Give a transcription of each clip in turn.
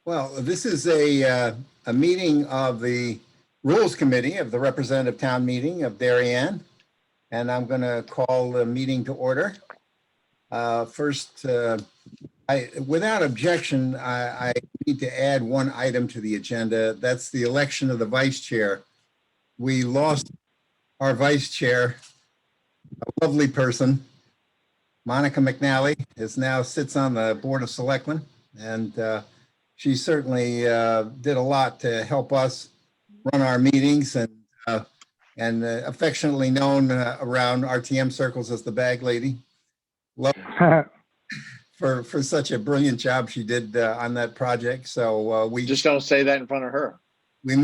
Well, this is a meeting of the Rules Committee of the Representative Town Meeting of Darien, and I'm going to call the meeting to order. First, without objection, I need to add one item to the agenda. That's the election of the vice chair. We lost our vice chair, a lovely person. Monica McNally now sits on the Board of Selectmen, and she certainly did a lot to help us run our meetings, and affectionately known around RTM circles as the bag lady. Love for such a brilliant job she did on that project. So we just don't say that in front of her. We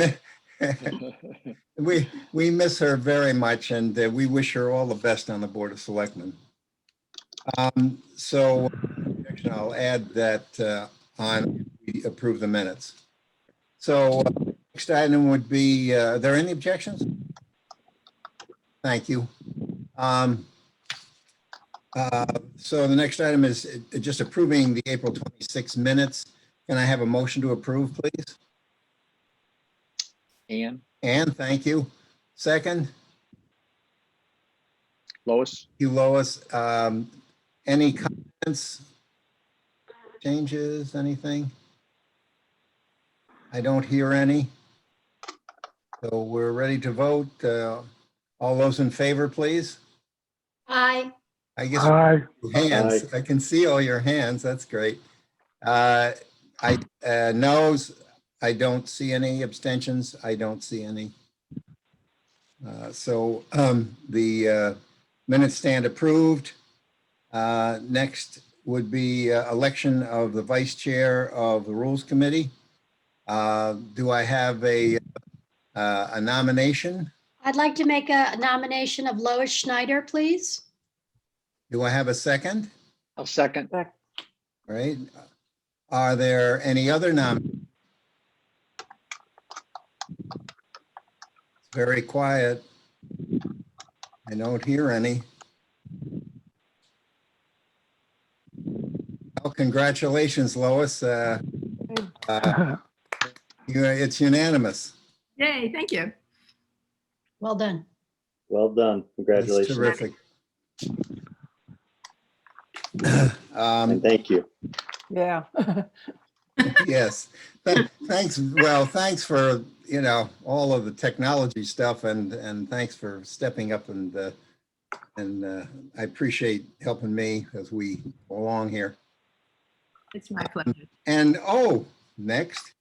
miss her very much, and we wish her all the best on the Board of Selectmen. So I'll add that on we approve the minutes. So next item would be, are there any objections? Thank you. So the next item is just approving the April 26 minutes. Can I have a motion to approve, please? Ann, thank you. Second? Lois? You, Lois. Any comments, changes, anything? I don't hear any. So we're ready to vote. All those in favor, please. Aye. I guess Aye. hands. I can see all your hands. That's great. Noes. I don't see any. Abstentions. I don't see any. So the minutes stand approved. Next would be election of the vice chair of the Rules Committee. Do I have a nomination? I'd like to make a nomination of Lois Schneider, please. Do I have a second? I'll second. All right. Are there any other nominations? It's very quiet. I don't hear any. Well, congratulations, Lois. It's unanimous. Yay, thank you. Well done. Well done. Congratulations. That's terrific. And thank you. Yeah. Yes. Thanks. Well, thanks for, all of the technology stuff, and thanks for stepping up, and I appreciate helping me as we go along here. It's my pleasure. And next,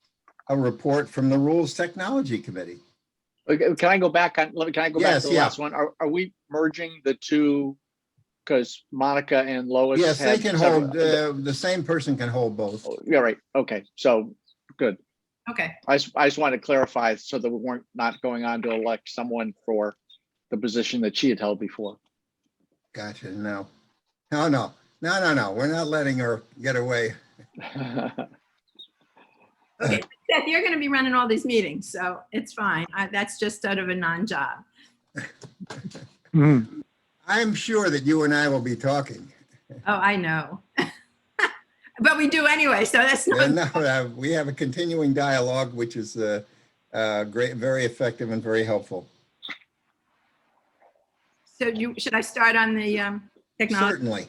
a report from the Rules Technology Committee. Okay, can I go back on? Can I go back to the last one? Are we merging the two? Because Monica and Lois. Yes, they can hold. The same person can hold both. Oh, yeah, right. Okay, so good. Okay. I just wanted to clarify so that we weren't not going on to elect someone for the position that she had held before. Gotcha. No. We're not letting her get away. Okay, Seth, you're going to be running all these meetings, so it's fine. That's just sort of a non-job. I'm sure that you and I will be talking. Oh, I know. But we do anyway, so that's not. No, we have a continuing dialogue, which is great, very effective, and very helpful. So should I start on the technology? Certainly.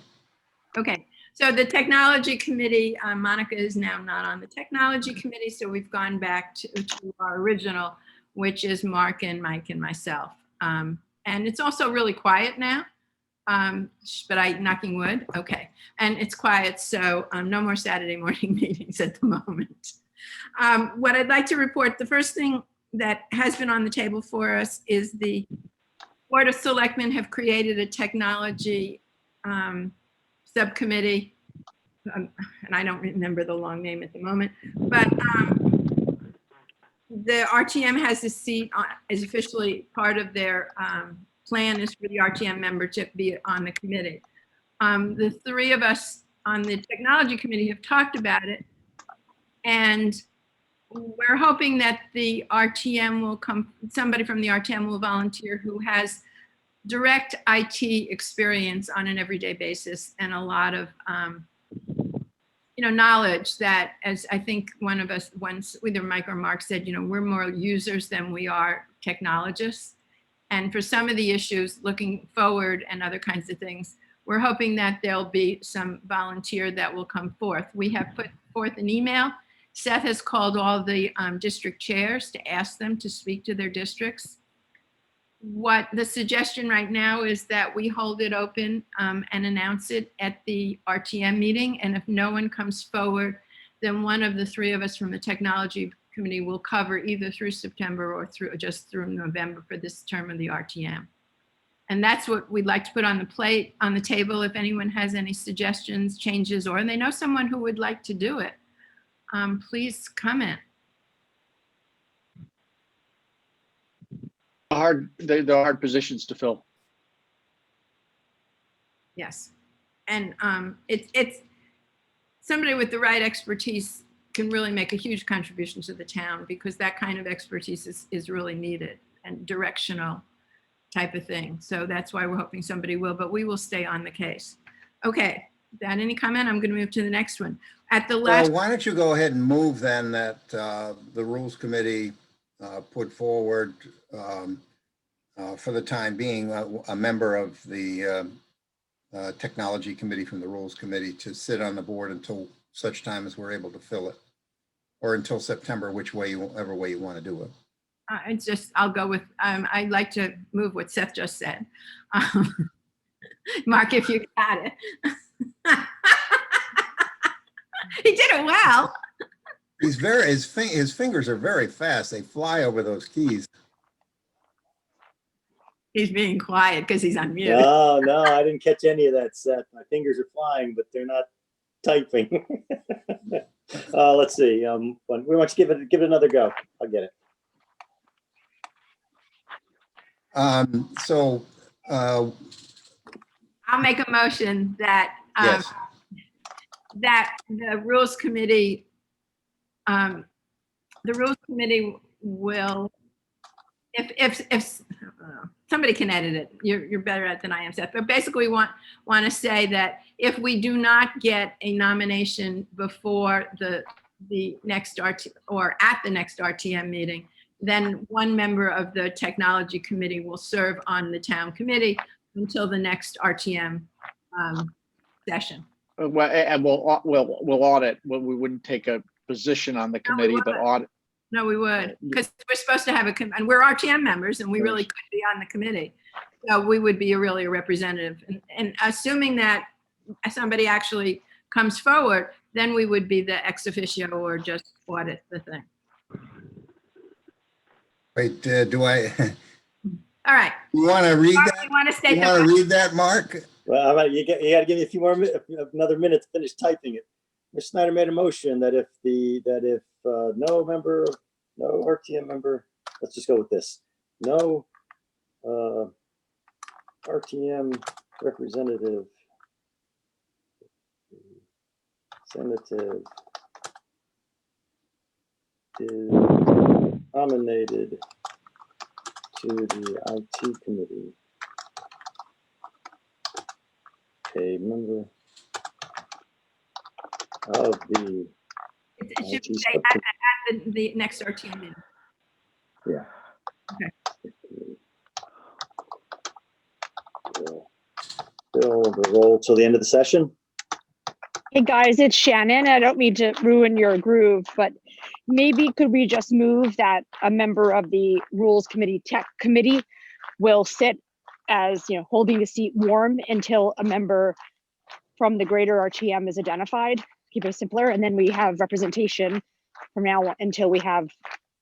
Okay. So the technology committee, Monica is now not on the technology committee, so we've gone back to our original, which is Mark and Mike and myself. And it's also really quiet now, but knocking wood, okay. And it's quiet, so no more Saturday morning meetings at the moment. What I'd like to report, the first thing that has been on the table for us is the Board of Selectmen have created a technology subcommittee, and I don't remember the long name at the moment, but the RTM has a seat, is officially part of their plan is for the RTM member to be on the committee. The three of us on the technology committee have talked about it, and we're hoping that the RTM will come, somebody from the RTM will volunteer who has direct IT experience on an everyday basis and a lot of knowledge that, as I think one of us once, either Mike or Mark said, we're more users than we are technologists. And for some of the issues looking forward and other kinds of things, we're hoping that there'll be some volunteer that will come forth. We have put forth an email. Seth has called all the district chairs to ask them to speak to their districts. What the suggestion right now is that we hold it open and announce it at the RTM meeting. And if no one comes forward, then one of the three of us from the technology committee will cover either through September or through November for this term of the RTM. And that's what we'd like to put on the table. If anyone has any suggestions, changes, or they know someone who would like to do it, please comment. They're hard positions to fill. Yes. And it's somebody with the right expertise can really make a huge contribution to the town, because that kind of expertise is really needed, and directional type of thing. So that's why we're hoping somebody will, but we will stay on the case. Okay. Without any comment, I'm going to move to the next one. At the last. Well, why don't you go ahead and move then that the Rules Committee put forward for the time being a member of the Technology Committee from the Rules Committee to sit on the board until such time as we're able to fill it, or until September, whichever way you want to do it. I'll go with, I'd like to move what Seth just said. Mark, if you got it. He did it well. His fingers are very fast. They fly over those keys. He's being quiet because he's on mute. No, I didn't catch any of that, Seth. My fingers are flying, but they're not typing. Let's see. We want to give it another go. I'll get it. I'll make a motion that Yes. that the Rules Committee will, if somebody can edit it, you're better at it than I am, Seth. But basically, we want to say that if we do not get a nomination before the next or at the next RTM meeting, then one member of the Technology Committee will serve on the town committee until the next RTM session. Well, and we'll audit. Well, we wouldn't take a position on the committee, but audit. No, we would, because we're supposed to have and we're RTM members, and we really could be on the committee. So we would be really a representative. And assuming that somebody actually comes forward, then we would be the ex officio or just audit the thing. Wait, do I? All right. You want to read Mark, that? you want to state You want to read that, Mark? Well, you got to give me a few more another minute to finish typing it. Mr. Snyder made a motion that if no RTM member, let's just go with this. No RTM representative, is nominated to the IT committee. A member of the It should IT say at the next RTM meeting. Yeah. Okay. Will fill the role till the end of the session. Hey guys, it's Shannon. I don't mean to ruin your groove, but maybe could we just move that a member of the Rules Committee Tech Committee will sit as, holding the seat warm until a member from the greater RTM is identified. Keep it simpler, and then we have representation from now on until we have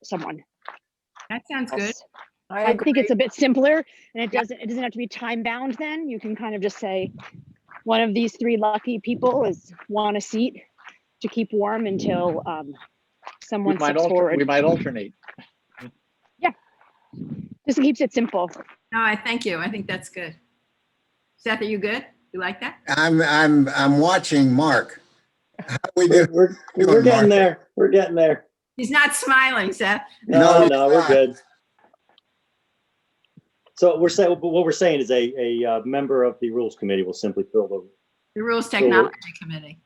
someone. That sounds good. I think it's a bit simpler, and it doesn't have to be time bound. Then you can kind of just say one of these three lucky people want a seat to keep warm until someone steps forward. We might alternate. Yeah, just keeps it simple. No, I thank you. I think that's good. Seth, are you good? You like that? I'm watching Mark. How do we do? We're getting there. We're getting there. He's not smiling, Seth. No, No, we're good. So what we're saying is a member of the Rules Committee will simply fill The Rules Technology Committee.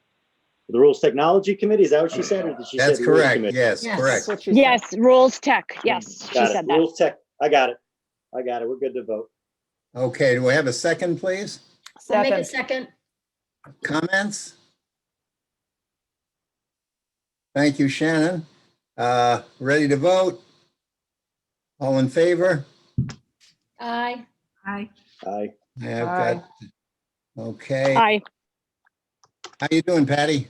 The Rules Technology Committee, is that what she said, or did she say? That's the Rules correct. Committee? Yes, Yes, correct. that's what she said. Yes, rules tech. Yes, she Got it. said that. Rules Tech, I got it. I got it. We're good to vote. Okay, do we have a second, please? I'll make a Second. second. Comments? Thank you, Shannon. Ready to vote? All in favor? Aye. Aye. Aye. I have Aye. got, okay. Aye. How you doing, Patty?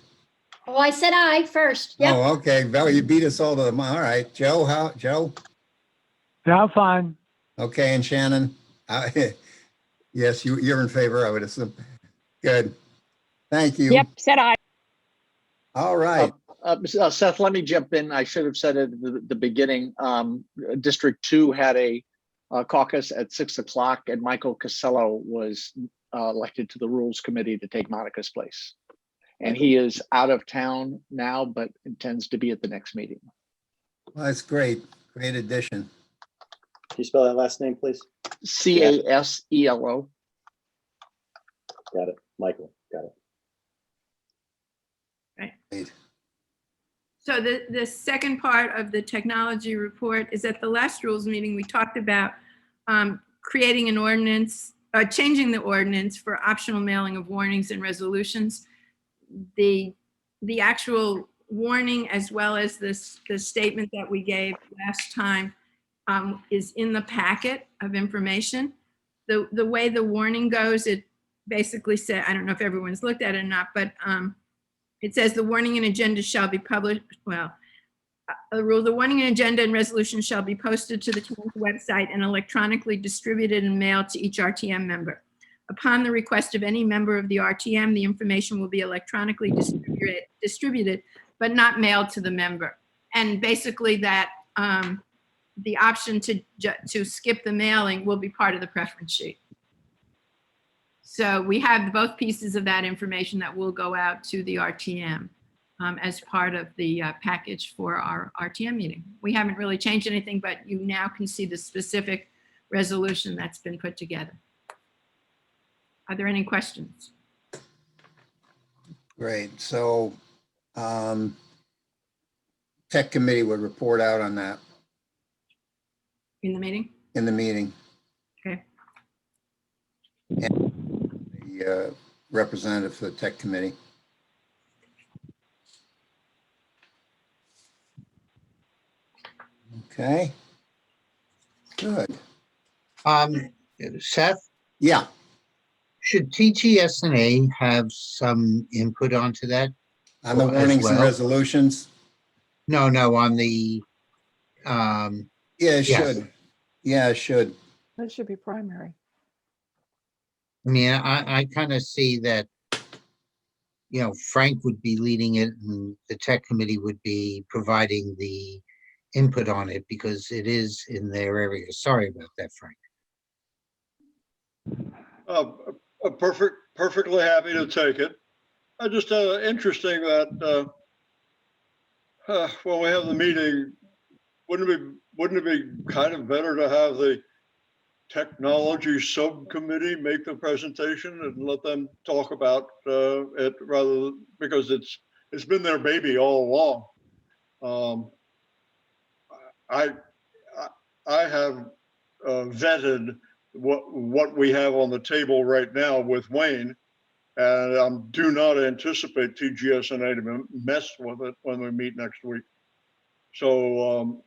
Oh, I said aye first. Yep. Oh, okay. Val, you beat us all to the, all right. Joe, Joe? Yeah, I'm fine. Okay, and Shannon? Yes, you're in favor, I would assume. Good. Thank you. Yep, said aye. All right. Seth, let me jump in. I should have said it at the beginning. District 2 had a caucus at 6 o'clock, and Michael Casello was elected to the Rules Committee to take Monica's place. And he is out of town now, but intends to be at the next meeting. Well, that's great. Great addition. Can you spell that last name, please? Caselo. Got it. Michael, got it. Great. So the second part of the technology report is at the last rules meeting, we talked about creating an ordinance, changing the ordinance for optional mailing of warnings and resolutions. The actual warning, as well as the statement that we gave last time, is in the packet of information. The way the warning goes, it basically said, I don't know if everyone's looked at it or not, but it says the warning and agenda shall be published. Well, the warning and agenda and resolution shall be posted to the town's website and electronically distributed and mailed to each RTM member. Upon the request of any member of the RTM, the information will be electronically distributed, but not mailed to the member. And basically that the option to skip the mailing will be part of the preference sheet. So we have both pieces of that information that will go out to the RTM as part of the package for our RTM meeting. We haven't really changed anything, but you now can see the specific resolution that's been put together. Are there any questions? Great. So Tech Committee would report out on that In the meeting? in the meeting. Okay. The representative for the Tech Committee. Okay. Good. Seth, Yeah. should TGSNA have some input onto that? On the As warnings and well. resolutions. No, on the, Yeah, it Yes. should. Yeah, it should. That should be primary. I mean, I kind of see that, Frank would be leading it and the tech committee would be providing the input on it because it is in their area. Sorry about that, Frank. Perfectly happy to take it. Just interesting that when we have the meeting, wouldn't it be kind of better to have the technology subcommittee make the presentation and let them talk about it rather because it's been their baby all along. I have vetted what we have on the table right now with Wayne, and I do not anticipate TGSNA to mess with it when we meet next week. So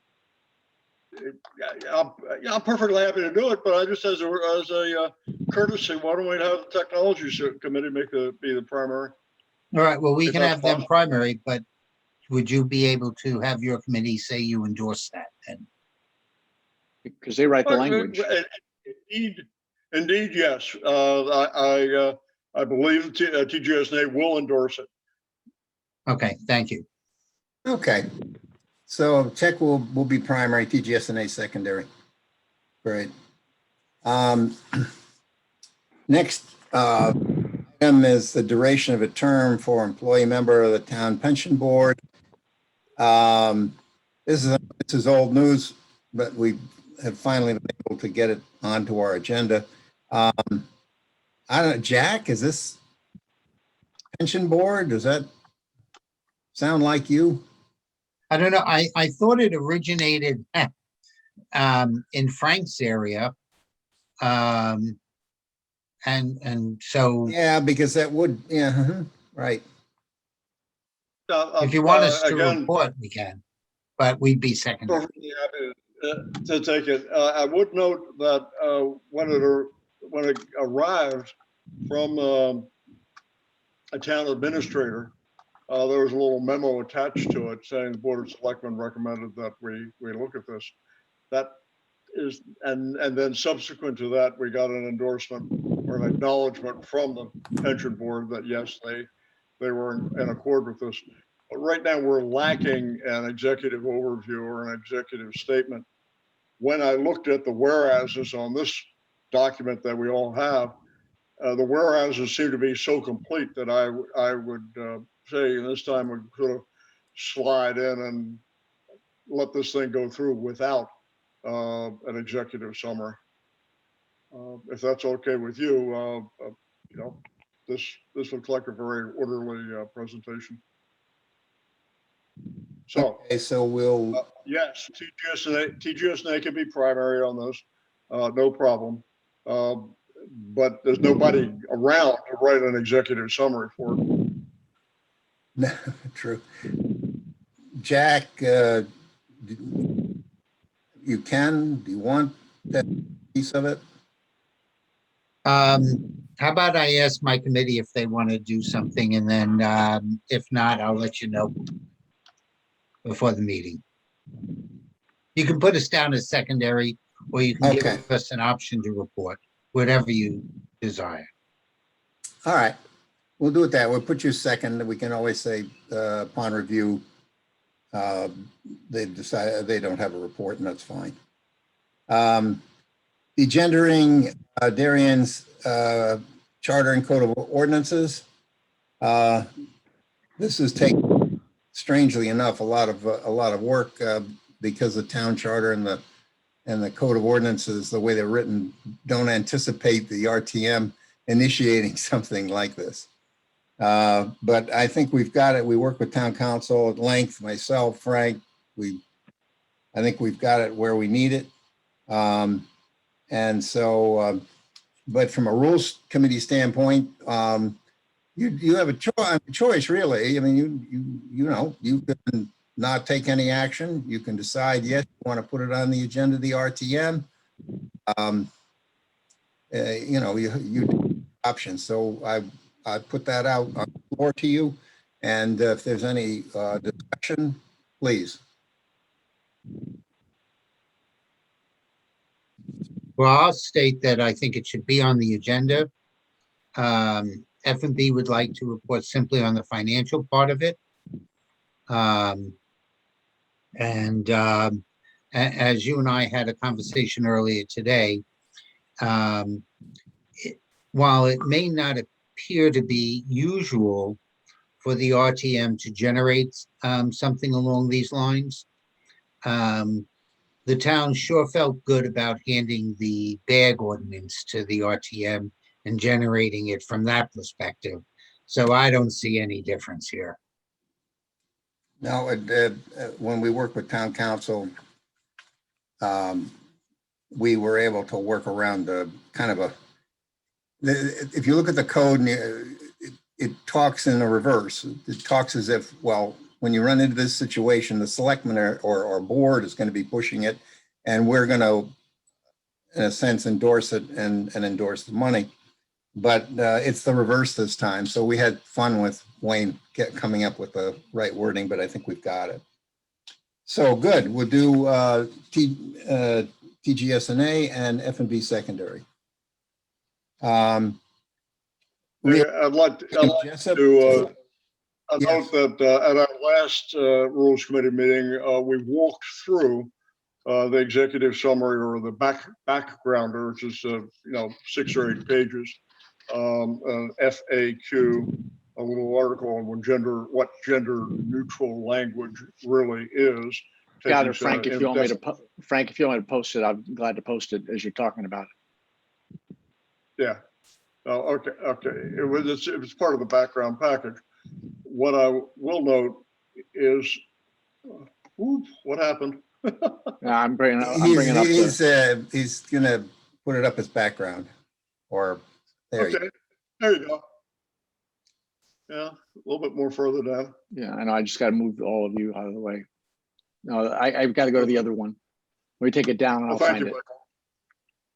I'm perfectly happy to do it, but I just as a courtesy, why don't we have the technology committee be the primary? All right, well, we If can that's have them possible. primary, but would you be able to have your committee say you endorse that then? Because they write the language. Indeed, yes. I believe TGSNA will endorse it. Okay, thank you. Okay. So Tech will be primary, TGSNA secondary. Great. Next item is the duration of a term for employee member of the town pension board. This is old news, but we have finally been able to get it onto our agenda. I don't know, Jack, is this pension board? Is that? sound like you? I don't know. I thought it originated in Frank's area. And so Yeah, because that would, yeah, right. if you want us to Again, report, we can, but we'd be secondary. perfectly happy to take it. I would note that when it arrived from a town administrator, there was a little memo attached to it saying the Board of Selectmen recommended that we look at this. That is, and then subsequent to that, we got an endorsement or an acknowledgement from the pension board that yes, they were in accord with this. But right now, we're lacking an executive overview or an executive statement. When I looked at the whereases on this document that we all have, the whereases seem to be so complete that I would say this time we could have slide in and let this thing go through without an executive summary. If that's okay with you, you know, this looks like a very orderly presentation. So, Okay, so we'll, yes, TGSNA can be primary on this, no problem. But there's nobody around to write an executive summary for it. true. Jack, you can, do you want that piece of it? How about I ask my committee if they want to do something, and then if not, I'll let you know before the meeting. You can put us down as secondary, or you can Okay. give us an option to report, whatever you desire. All right, we'll do it that. We'll put you second. We can always say upon review, they decide they don't have a report, and that's fine. Degendering Darien's charter and code of ordinances. This is taking, strangely enough, a lot of work because the town charter and the code of ordinances, the way they're written, don't anticipate the RTM initiating something like this. But I think we've got it. We work with town council at length, myself, Frank. I think we've got it where we need it. And so, but from a rules committee standpoint, you have a choice, really. I mean, you know, you can not take any action. You can decide, yes, you want to put it on the agenda of the RTM. You know, you options. So I put that out on the floor to you. And if there's any discussion, please. Well, I'll state that I think it should be on the agenda. F&B would like to report simply on the financial part of it. As you and I had a conversation earlier today, while it may not appear to be usual for the RTM to generate something along these lines, the town sure felt good about handing the bag ordinance to the RTM and generating it from that perspective. So I don't see any difference here. Now, when we work with town council, we were able to work around the kind of if you look at the code, it talks in the reverse. It talks as if, well, when you run into this situation, the selectmen or board is going to be pushing it, and we're going to, in a sense, endorse it and endorse the money. But it's the reverse this time. So we had fun with Wayne coming up with the right wording, but I think we've got it. So good. We'll do TGSNA and F&B secondary. I'd like to note that at our last Rules Committee meeting, we walked through the executive summary or the backgrounder, which is 6 or 8 pages, an FAQ, a little article on what gender neutral language really is. Got it, Frank. If you want me to post it, I'm glad to post it as you're talking about it. Yeah. Oh, okay. It was part of the background package. What I will note is, what happened? I'm bringing up He's gonna put it up as background, or there you Okay, there you go. Yeah, a little bit more further down. yeah, I know, I just gotta move all of you out of the way. No, I've got to go to the other one. Let me take it down and Well, I'll thank find you, it. Michael.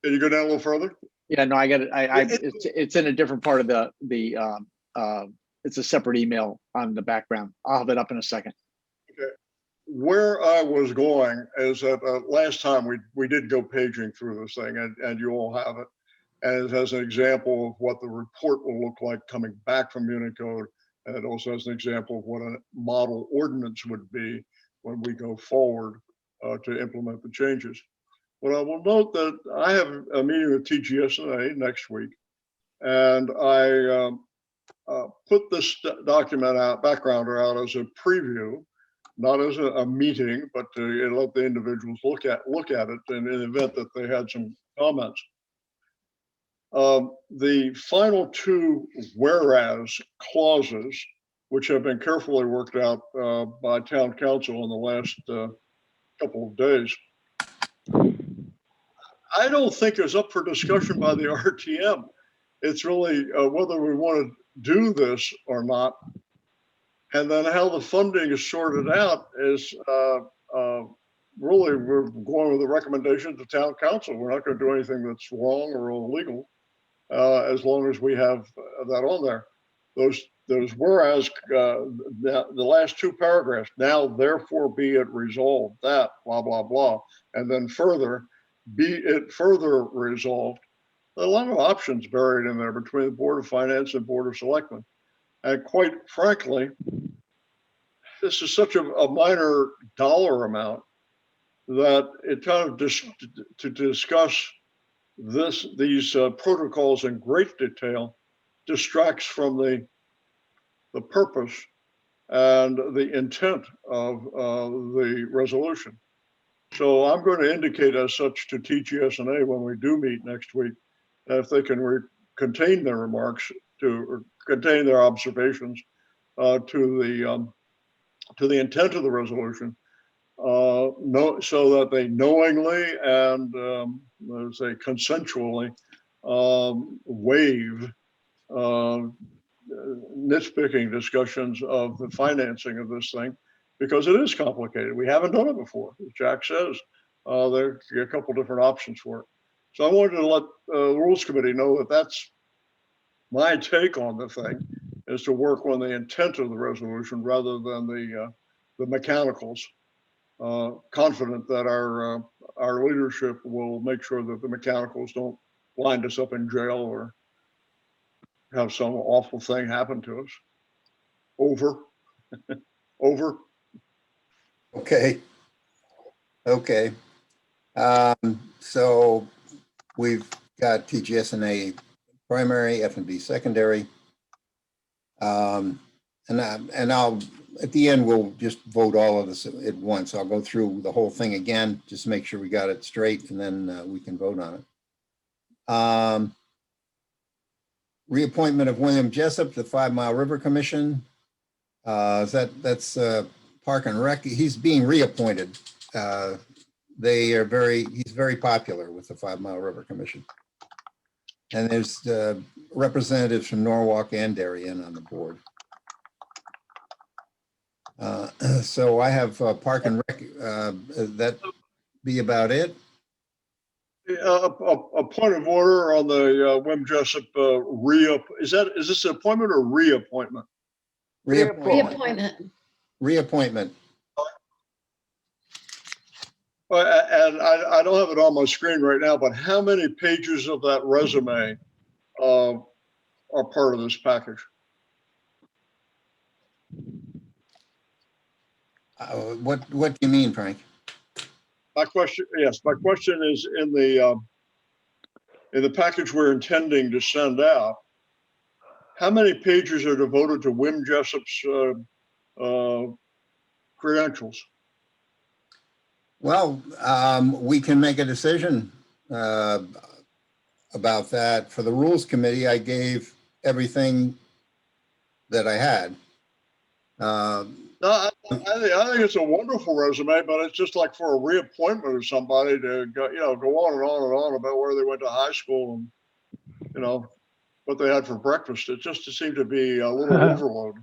Can you go down a little further? Yeah, no, I got it. It's in a different part of it's a separate email on the background. I'll have it up in a second. Where I was going is that last time we did go paging through this thing, and you all have it. And as an example of what the report will look like coming back from Unicode, and it also has an example of what a model ordinance would be when we go forward to implement the changes. But I will note that I have a meeting with TGSNA next week, and I put this document out, backgrounder out as a preview, not as a meeting, but to let the individuals look at it in the event that they had some comments. The final two whereas clauses, which have been carefully worked out by town council in the last couple of days, I don't think is up for discussion by the RTM. It's really whether we want to do this or not. And then how the funding is sorted out is really, we're going with the recommendation to town council. We're not going to do anything that's wrong or illegal as long as we have that on there. Those whereas the last two paragraphs, now therefore be it resolved that blah, blah, blah. And then further, be it further resolved. There are a lot of options buried in there between the Board of Finance and Board of Selectmen. And quite frankly, this is such a minor dollar amount that it kind of to discuss these protocols in great detail distracts from the purpose and the intent of the resolution. So I'm going to indicate as such to TGSNA when we do meet next week, that if they can contain their remarks or contain their observations to the intent of the resolution, so that they knowingly and let's say consensually waive nitpicking discussions of the financing of this thing, because it is complicated. We haven't done it before. As Jack says, there are a couple different options for it. So I wanted to let the Rules Committee know that that's my take on the thing, is to work on the intent of the resolution rather than the mechanicals. Confident that our leadership will make sure that the mechanicals don't wind us up in jail or have some awful thing happen to us. Over. Over. Okay. Okay. So we've got TGSNA primary, F&B secondary. And I'll, at the end, we'll just vote all of this at once. I'll go through the whole thing again, just to make sure we got it straight, and then we can vote on it. Reappointment of William Jessup to the 5 Mile River Commission. That's Park and Rec. He's being reappointed. He's very popular with the 5 Mile River Commission. And there's representatives from Norwalk and Darien on the board. So I have Park and Rec. That be about it. A point of order on the Wim Jessup is this an appointment or reappointment? Reappointment. Reappointment. And I don't have it on my screen right now, but how many pages of that resume are part of this package? What do you mean, Frank? My question is in the package we're intending to send out, how many pages are devoted to Wim Jessup's credentials? Well, we can make a decision about that. For the Rules Committee, I gave everything that I had. No, No, I think it's a wonderful resume, but it's just like for a reappointment of somebody to go, go on and on and on about where they went to high school and, what they had for breakfast. It just seemed to be a little overload.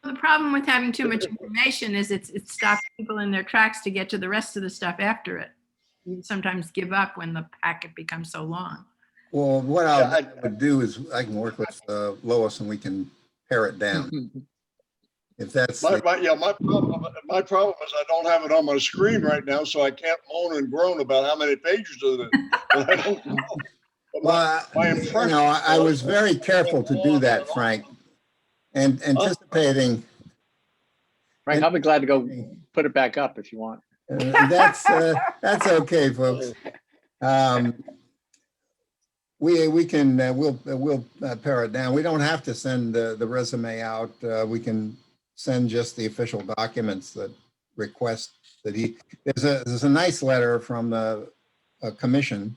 The problem with having too much information is it stops people in their tracks to get to the rest of the stuff after it. You sometimes give up when the packet becomes so long. Well, what I would do is I can work with Lois and we can pare it down. If that's My problem is I don't have it on my screen right now, so I can't moan and groan about how many pages it is. But I don't know. well, My impression I was very careful to do that, Frank, and anticipating. Frank, I'll be glad to go put it back up if you want. That's okay, folks. We can we'll pare it down. We don't have to send the resume out. We can send just the official documents that request that there's a nice letter from the commission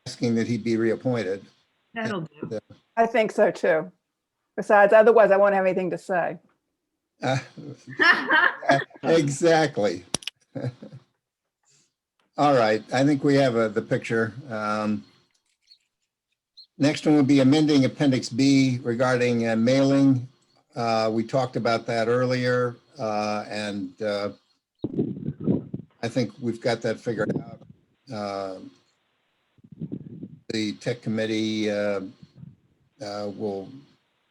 asking that he be reappointed. That'll do. I think so too. Besides, otherwise I won't have anything to say. Exactly. All right, I think we have the picture. Next one would be amending Appendix B regarding mailing. We talked about that earlier, and I think we've got that figured out. The tech committee will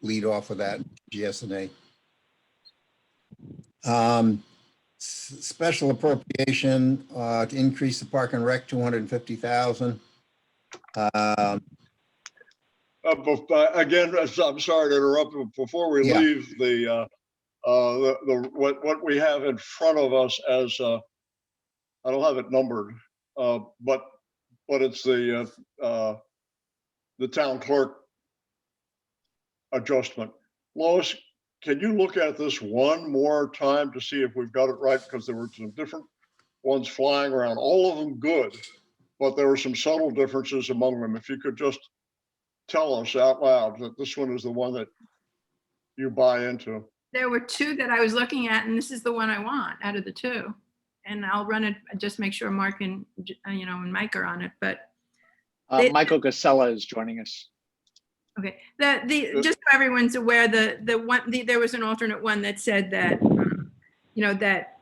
lead off with that, GSNA. Special appropriation to increase the park and rec 250,000. Again, I'm sorry to interrupt, but before we leave what we have in front of us as I don't have it numbered, but it's the town clerk adjustment. Lois, can you look at this one more time to see if we've got it right? Because there were some different ones flying around, all of them good, but there were some subtle differences among them. If you could just tell us out loud that this one is the one that you buy into. There were two that I was looking at, and this is the one I want out of the two. And I'll run it, just make sure Mark and, and Mike are on it, but. Michael Casella is joining us. Okay, just so everyone's aware, there was an alternate one that said that, that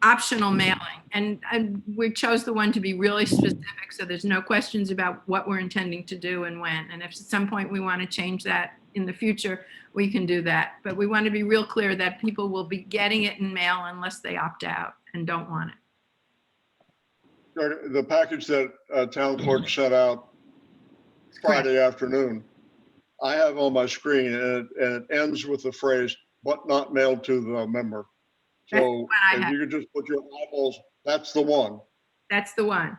optional mailing, and we chose the one to be really specific, so there's no questions about what we're intending to do and when. And if at some point we want to change that in the future, we can do that. But we want to be real clear that people will be getting it in mail unless they opt out and don't want it. The package that town clerk sent out Friday afternoon, I have on my screen, and it ends with the phrase, "but not mailed to the member." So if you could just put your eyeballs, that's the one. That's the one.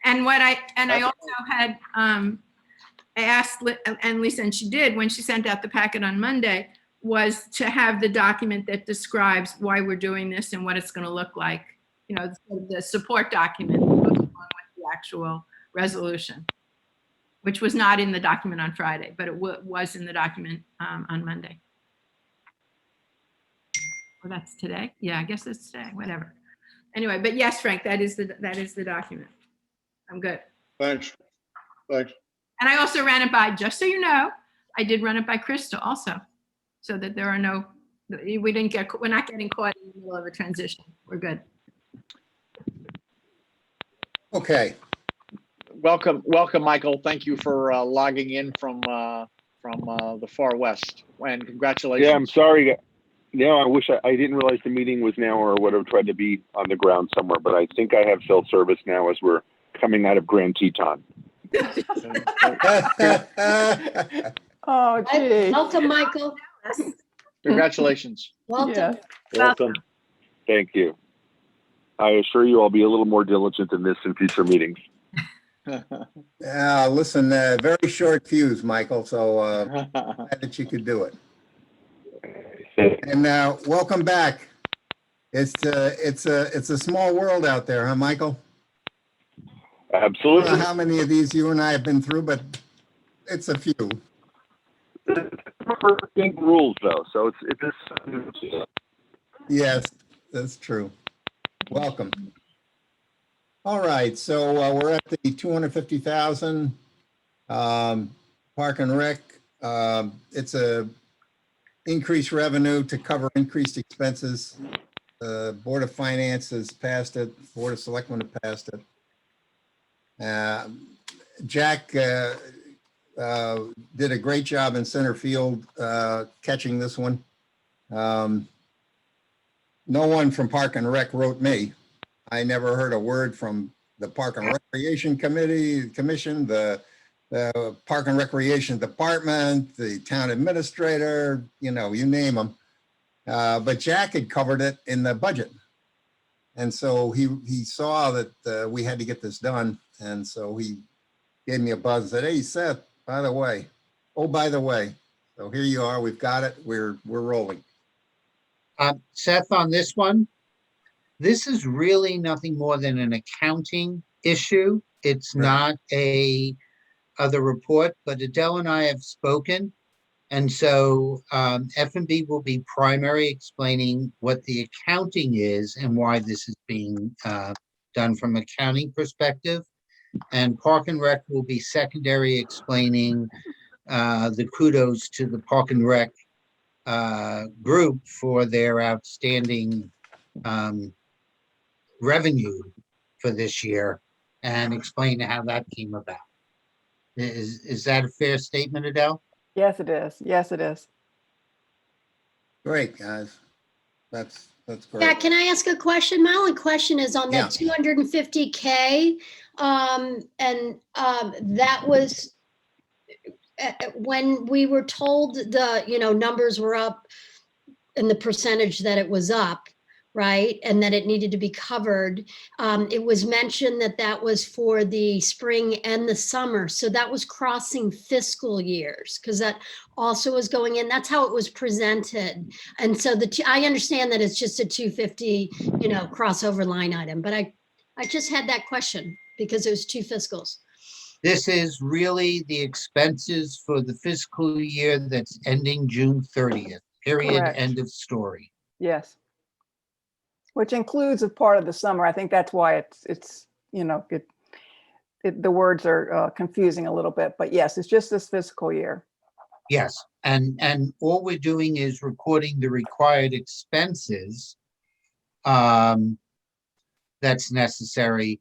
And I also had, I asked and Lisa, and she did when she sent out the packet on Monday, was to have the document that describes why we're doing this and what it's going to look like. The support document that goes along with the actual resolution, which was not in the document on Friday, but it was in the document on Monday. Well, that's today. Yeah, I guess that's today. Whatever. Anyway, but yes, Frank, that is the document. I'm good. Thanks. And I also ran it by, just so you know, I did run it by Crystal also, so that there are we're not getting caught in the middle of a transition. We're good. Okay. Welcome, Michael. Thank you for logging in from the far west, and congratulations. Yeah, I'm sorry. I wish I didn't realize the meeting was now, or would have tried to be on the ground somewhere. But I think I have cell service now as we're coming out of Grand Teton. Oh, gee. Welcome, Michael. Congratulations. Welcome. Yeah. Welcome. Thank you. I assure you I'll be a little more diligent in this in future meetings. Listen, very short fuse, Michael, so glad that you could do it. And welcome back. It's a small world out there, huh, Michael? Absolutely. I don't know how many of these you and I have been through, but it's a few. RTM rules though, so it's this. Yes, that's true. Welcome. All right, so we're at the 250,000 Park and Rec. It's a increased revenue to cover increased expenses. Board of Finance has passed it. Board of Selectmen have passed it. Jack did a great job in center field catching this one. No one from Park and Rec wrote me. I never heard a word from the Park and Recreation Commission, the Park and Recreation Department, the town administrator, you name them. But Jack had covered it in the budget. And so he saw that we had to get this done. And so he gave me a buzz and said, "Hey, Seth, by the way, so here you are, we've got it, we're rolling." Seth, on this one, this is really nothing more than an accounting issue. It's Right. not a other report, but Adele and I have spoken. And so F&B will be primary explaining what the accounting is and why this is being done from accounting perspective. And Park and Rec will be secondary explaining the kudos to the Park and Rec group for their outstanding revenue for this year and explain how that came about. Is that a fair statement, Adele? Yes, it is. Yes, it is. Great, guys. That's Yeah, great. can I ask a question? My only question is on that 250K. That was when we were told the, numbers were up and the percentage that it was up, right? And that it needed to be covered. It was mentioned that that was for the spring and the summer. So that was crossing fiscal years because that also was going in. That's how it was presented. And so I understand that it's just a 250, crossover line item, but I just had that question because it was two fiscals. This is really the expenses for the fiscal year that's ending June 30th, period, Correct. end of story. Yes. Which includes a part of the summer. I think that's why the words are confusing a little bit, but yes, it's just this fiscal year. Yes, and all we're doing is recording the required expenses that's necessary.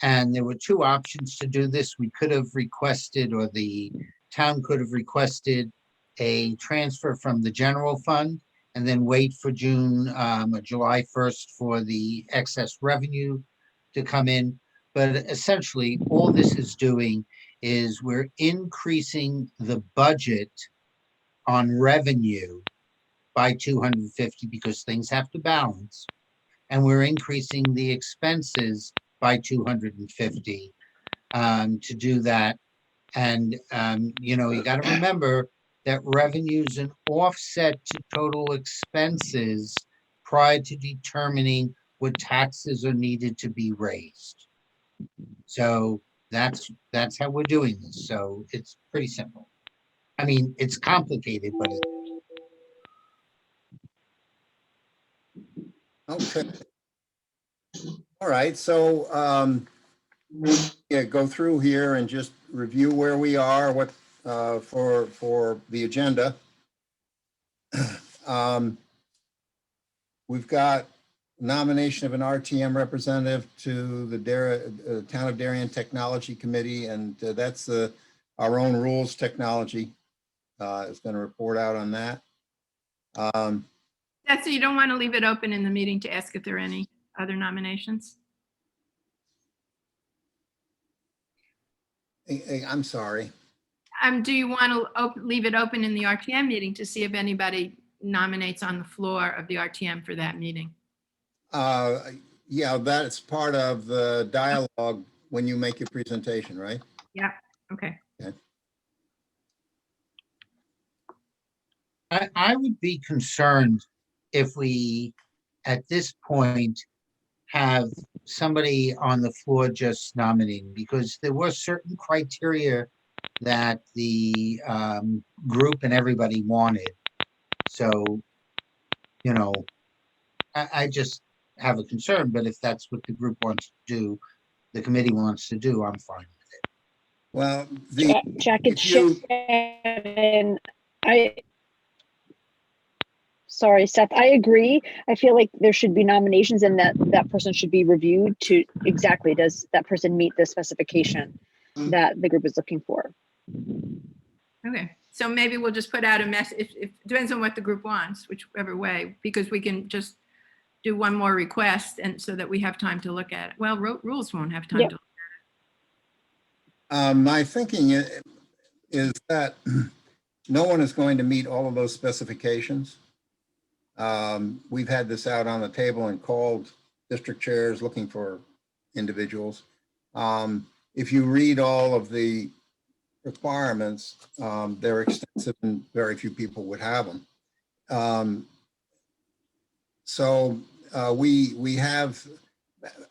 And there were two options to do this. We could have requested, or the town could have requested, a transfer from the general fund and then wait for July 1st for the excess revenue to come in. But essentially, all this is doing is we're increasing the budget on revenue by 250 because things have to balance. And we're increasing the expenses by 250 to do that. And, you got to remember that revenue is an offset to total expenses prior to determining what taxes are needed to be raised. So that's how we're doing this. So it's pretty simple. I mean, it's complicated, but Okay. All right, so go through here and just review where we are, what for the agenda. We've got nomination of an RTM representative to the Town of Darien Technology Committee, and that's our own rules technology is going to report out on that. That's so you don't want to leave it open in the meeting to ask if there are any other nominations? I'm sorry. Do you want to leave it open in the RTM meeting to see if anybody nominates on the floor of the RTM for that meeting? Yeah, that's part of the dialogue when you make your presentation, right? Yeah, okay. I would be concerned if we, at this point, have somebody on the floor just nominating, because there were certain criteria that the group and everybody wanted. So, you know, I just have a concern, but if that's what the group wants to do, the committee wants to do, I'm fine with it. Well, the, Jack, it's if you, Shannon. Sorry, Seth, I agree. I feel like there should be nominations and that person should be reviewed to exactly, does that person meet the specification that the group is looking for? Okay, so maybe we'll just put out a message, if depends on what the group wants, whichever way, because we can just do one more request and so that we have time to look at it. Well, rules won't have time Yep. to. my thinking is that no one is going to meet all of those specifications. We've had this out on the table and called district chairs looking for individuals. If you read all of the requirements, they're extensive and very few people would have them. So we have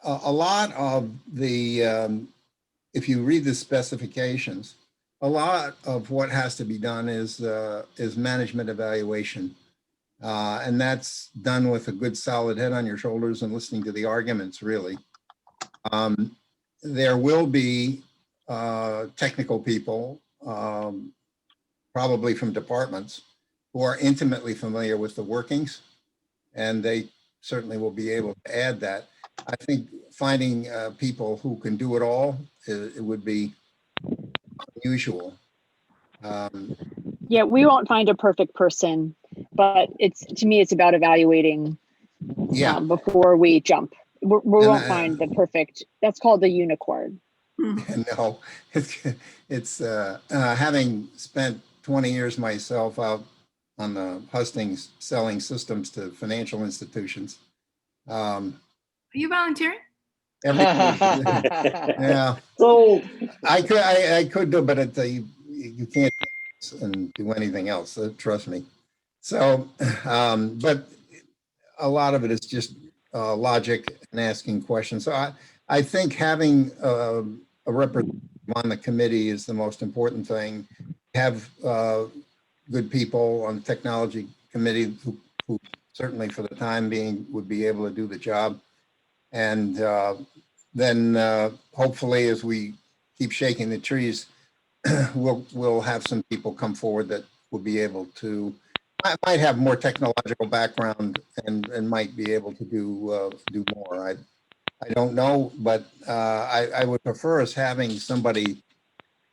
a lot of the, if you read the specifications, a lot of what has to be done is management evaluation. And that's done with a good solid head on your shoulders and listening to the arguments, really. There will be technical people, probably from departments, who are intimately familiar with the workings, and they certainly will be able to add that. I think finding people who can do it all, it would be unusual. Yeah, we won't find a perfect person, but to me, it's about evaluating Yeah. before we jump. We won't find the perfect, that's called the unicorn. No, it's having spent 20 years myself out on the hustings selling systems to financial institutions. Are you volunteering? Yeah, Sold. I could do, but you can't and do anything else. Trust me. So, but a lot of it is just logic and asking questions. So I think having a representative on the committee is the most important thing. Have good people on the technology committee who certainly for the time being would be able to do the job. And then hopefully as we keep shaking the trees, we'll have some people come forward that will be able to, might have more technological background and might be able to do more. I don't know, but I would prefer us having somebody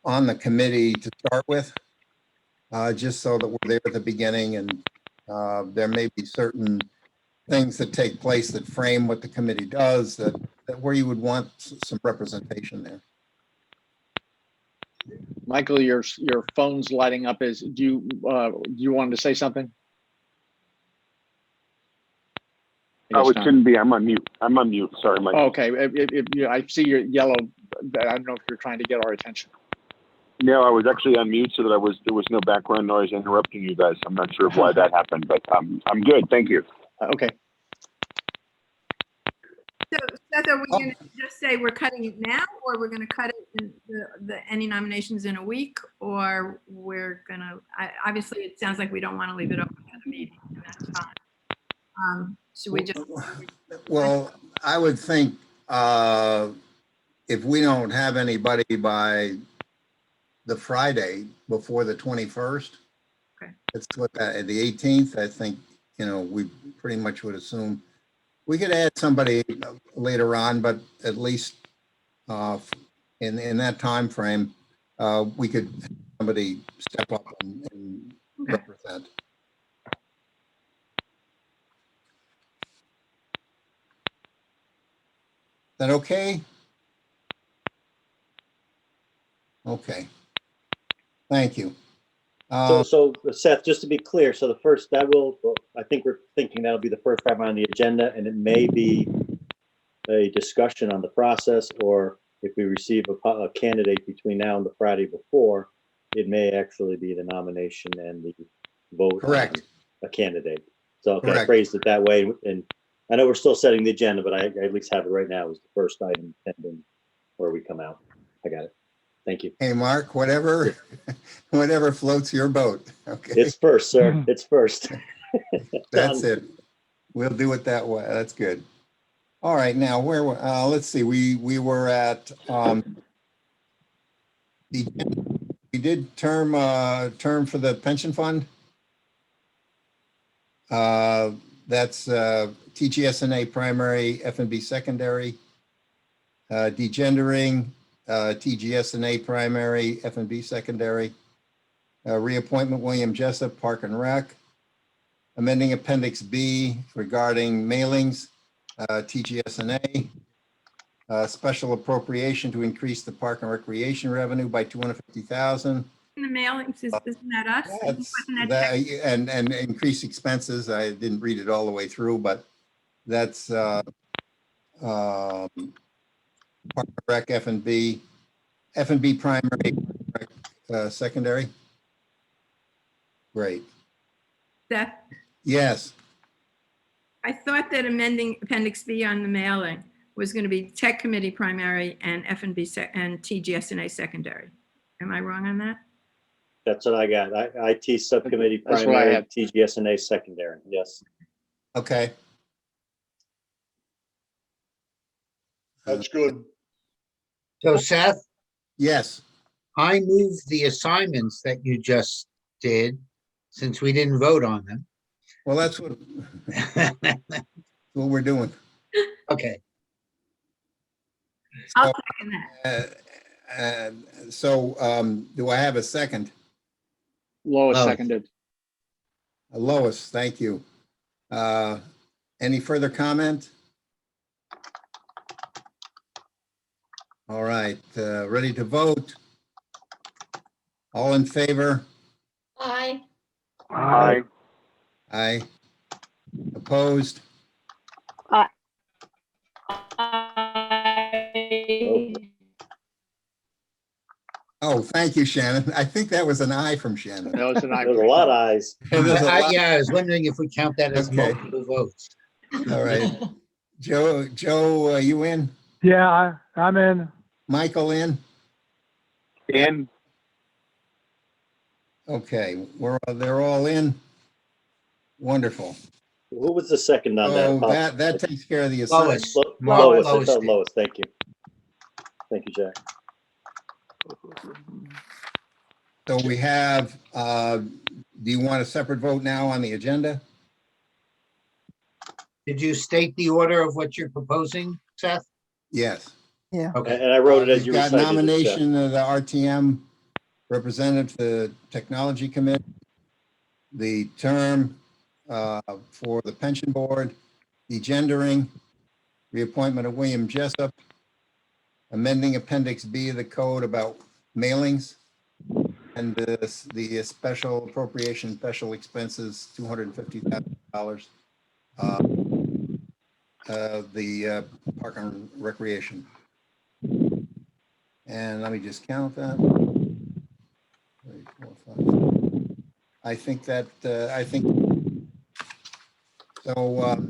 on the committee to start with, just so that we're there at the beginning, and there may be certain things that take place that frame what the committee does, that where you would want some representation there. Michael, your phone's lighting up. Do you want to say something? Oh, it shouldn't be. I'm on mute. Sorry, Mike. Okay. I see your yellow. I don't know if you're trying to get our attention. No, I was actually on mute so that there was no background noise interrupting you guys. I'm not sure why that happened, but I'm good. Thank you. Okay. So Seth, are we going to just say we're cutting it now, or we're going to cut it in any nominations in a week, or we're going to, obviously it sounds like we don't want to leave it open for the meeting, and that's fine. Should we just? Well, I would think if we don't have anybody by the Friday before the 21st, okay, let's look at the 18th, I think, we pretty much would assume we could add somebody later on, but at least in that time frame, we could have somebody step up and represent. Is that okay? Okay. Thank you. So Seth, just to be clear, so the first I think we're thinking that'll be the first item on the agenda, and it may be a discussion on the process, or if we receive a candidate between now and the Friday before, it may actually be the nomination and the vote. Correct. On a candidate. So okay, Correct. I phrased it that way, and I know we're still setting the agenda, but I at least have it right now as the first item pending where we come out. I got it. Thank you. Hey, Mark, whatever, whatever floats your boat. Okay, It's first, sir. It's first. that's Done. it. We'll do it that way. That's good. All right, now let's see, we were at, we did term for the pension fund. That's TGSNA primary, F&B secondary. Degendering, TGSNA primary, F&B secondary. Reappointment William Jessup, Park and Rec. Amending Appendix B regarding mailings, TGSNA. Special appropriation to increase the Park and Recreation revenue by 250,000. In the mailings, isn't that us? That's Wasn't that, tech- and increase expenses. I didn't read it all the way through, but that's Park and Rec, F&B primary, secondary. Great. Seth, Yes. I thought that amending Appendix B on the mailing was going to be Tech Committee primary and F&B and TGSNA secondary. Am I wrong on that? That's what I got. IT subcommittee That's what I primary, had. TGSNA secondary. Yes. Okay. That's good. So Seth, Yes. I move the assignments that you just did, since we didn't vote on them. Well, that's what we're doing. Okay, I'll So, second that. do I have a second? Lois Oh. seconded. Lois, thank you. Any further comment? All right, ready to vote? All in favor? Aye. Aye. Aye. Opposed? Oh, thank you, Shannon. I think that was an aye from Shannon. That was an aye. There's a lot of eyes. There's a lot- yeah, I was wondering if we count that as Okay. multiple votes. All right. Joe, you in? Yeah, I'm in. Michael in? And Okay, they're all in. Wonderful. Who was the second on So that? that takes care of the assignment. Lois. Lois. I Lois thought did. Lois. Thank you. Thank you, Jack. So we have, do you want a separate vote now on the agenda? Did you state the order of what you're proposing, Seth? Yes. Yeah. Okay, And I wrote it as We've you got recited it, Jack. nomination of the RTM representative to the Technology Committee, the term for the pension board, degendering, reappointment of William Jessup, amending Appendix B of the code about mailings, and the special appropriation, special expenses, $250,000. The Park and Recreation. And let me just count that. 3, 4, 5. I think so.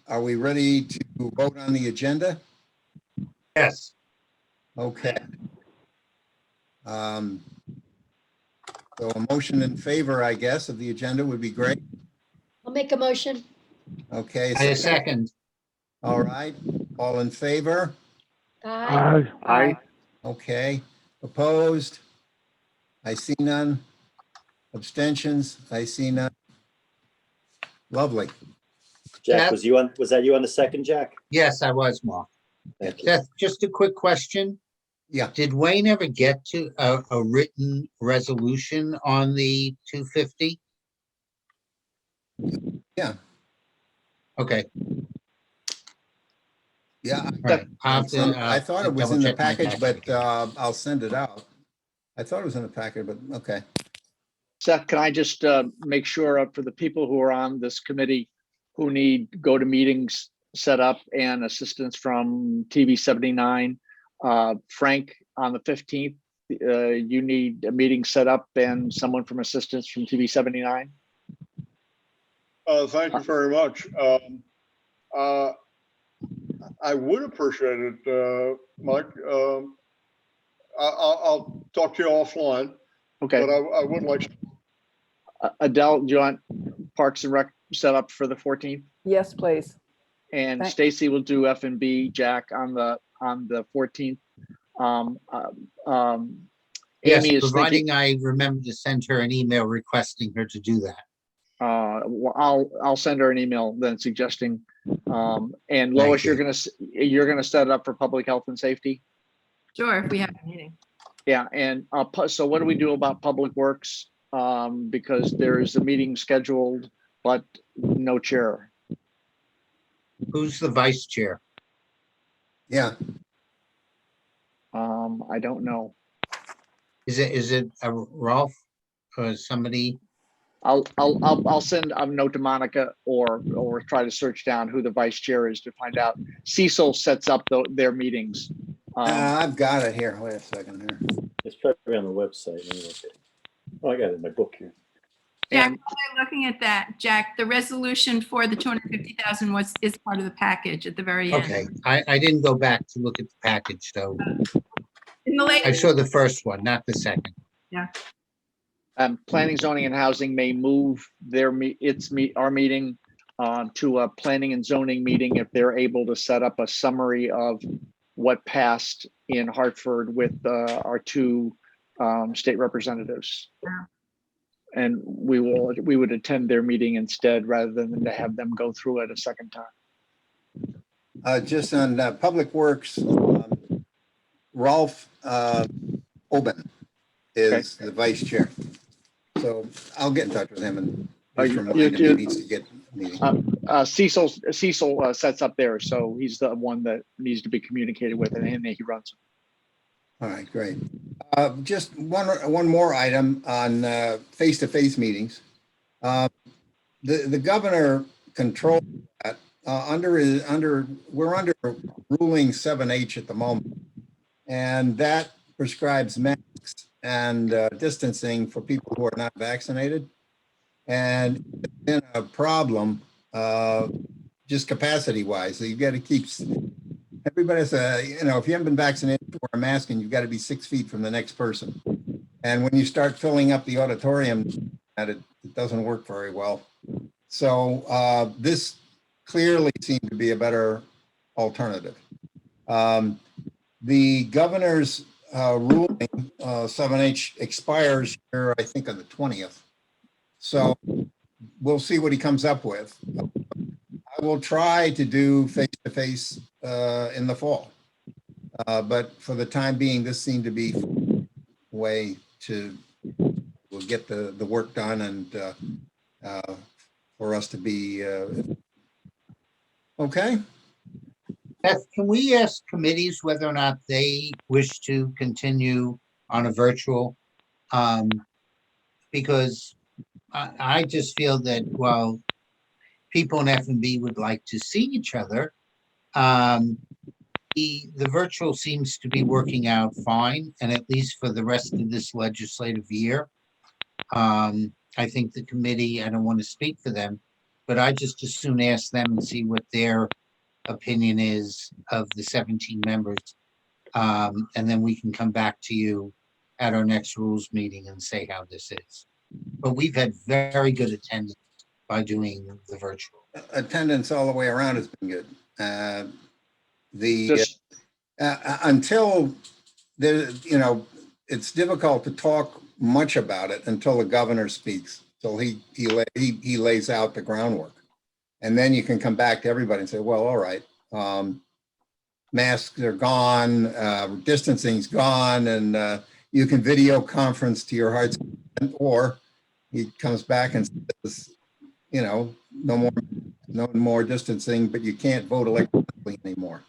Are we ready to vote on the agenda? yes. Okay. So a motion in favor, I guess, of the agenda would be great. I'll make a motion. Okay. I second. All right. All in favor? Aye. aye. Okay. Opposed? I see none. Abstentions? I see none. Lovely. Jack, was that you on the second, Jack? Yes, I was, Mark. Thank you. Seth, just a quick question. Yeah. Did Wayne ever get to a written resolution on the 250? Yeah. Okay, Yeah. all right. I'll have to, I thought it was in the double-check my package, but again. I'll send it out. I thought it was in the packet, but okay. Seth, can I just make sure for the people who are on this committee who need go to meetings set up and assistance from TV 79, Frank, on the 15th, you need a meeting set up and someone from assistance from TV 79? Thank you very much. I would appreciate it, Mike. I'll talk to you offline, Okay. but I would like, Adele, do you want Parks and Rec set up for the 14th? Yes, please. And Thank- Stacy will do F&B, Jack on the 14th. Yes, Amy is providing thinking, I remember to send her an email requesting her to do that. well, I'll send her an email then suggesting, and Lois, you. you're gonna set it up for public health and safety? Sure, if we have a meeting. Yeah, and so what do we do about Public Works? Because there is a meeting scheduled, but no chair. Who's the vice chair? Yeah, I don't know. Is it Rolf or somebody? I'll send a note to Monica or try to search down who the vice chair is to find out. Cecil sets up their meetings. I've got it here. Wait a second here. It's probably on the website. Let me look at it. Oh, I got it in my book here. Jack, And while I'm looking at that, Jack, the resolution for the 250,000 is part of the package at the very end. Okay, I didn't go back to look at the package, so In the I latest, saw the first one, not the second. planning, zoning, and housing may move our meeting to a planning and zoning meeting if they're able to set up a summary of what passed in Hartford with our two state representatives. Yeah. And we would attend their meeting instead rather than to have them go through it a second time. Just on Public Works, Rolf Oben is the vice chair. So I'll get in touch with him and just remind him he needs to get a meeting. Cecil sets up there, so he's the one that needs to be communicated with, and he runs. All right, great. Just one more item on face-to-face meetings. The governor controls that we're under ruling 7H at the moment, and that prescribes masks and distancing for people who are not vaccinated. And it's been a problem just capacity-wise. So you've got to keep everybody's if you haven't been vaccinated, wear a mask, and you've got to be 6 feet from the next person. And when you start filling up the auditorium, it doesn't work very well. So this clearly seemed to be a better alternative. The governor's ruling 7H expires here, I think, on the 20th. So we'll see what he comes up with. I will try to do face-to-face in the fall. But for the time being, this seemed to be a way to we'll get the work done and for us to be okay. Beth, can we ask committees whether or not they wish to continue on a virtual? Because I just feel that while people in F&B would like to see each other, the virtual seems to be working out fine, and at least for the rest of this legislative year. I think the committee, I don't want to speak for them, but I just as soon ask them and see what their opinion is of the 17 members. And then we can come back to you at our next rules meeting and say how this is. But we've had very good attendance by doing the virtual. Attendance all the way around has been good. Just- Until there, it's difficult to talk much about it until the governor speaks. So he lays out the groundwork, and then you can come back to everybody and say, well, all right, masks are gone, distancing's gone, and you can video conference to your heart's content, or he comes back and says, no more distancing, but you can't vote electronically anymore.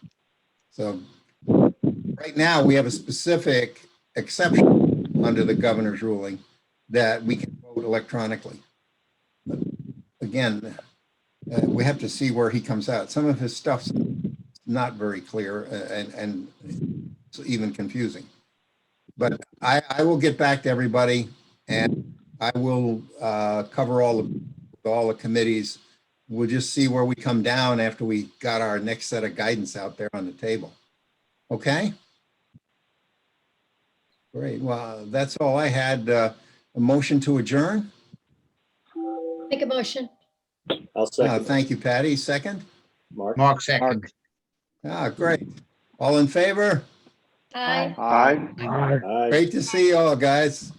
So right now we have a specific exception under the governor's ruling that we can vote electronically. But again, we have to see where he comes out. Some of his stuff's not very clear and it's even confusing. But I will get back to everybody, and I will cover all the committees. We'll just see where we come down after we got our next set of guidance out there on the table. Okay? Great. Well, that's all I had. A motion to adjourn. Make a motion. I'll second. Thank you, Patty. Second. Mark. Mark second. Great. All in favor? Aye. Aye. Aye. Aye. Great to see you all, guys.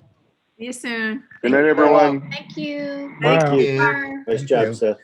See you soon. Good night, everyone. Thank you. Bye. Thank you. Bye. Nice Thank job, you. Seth.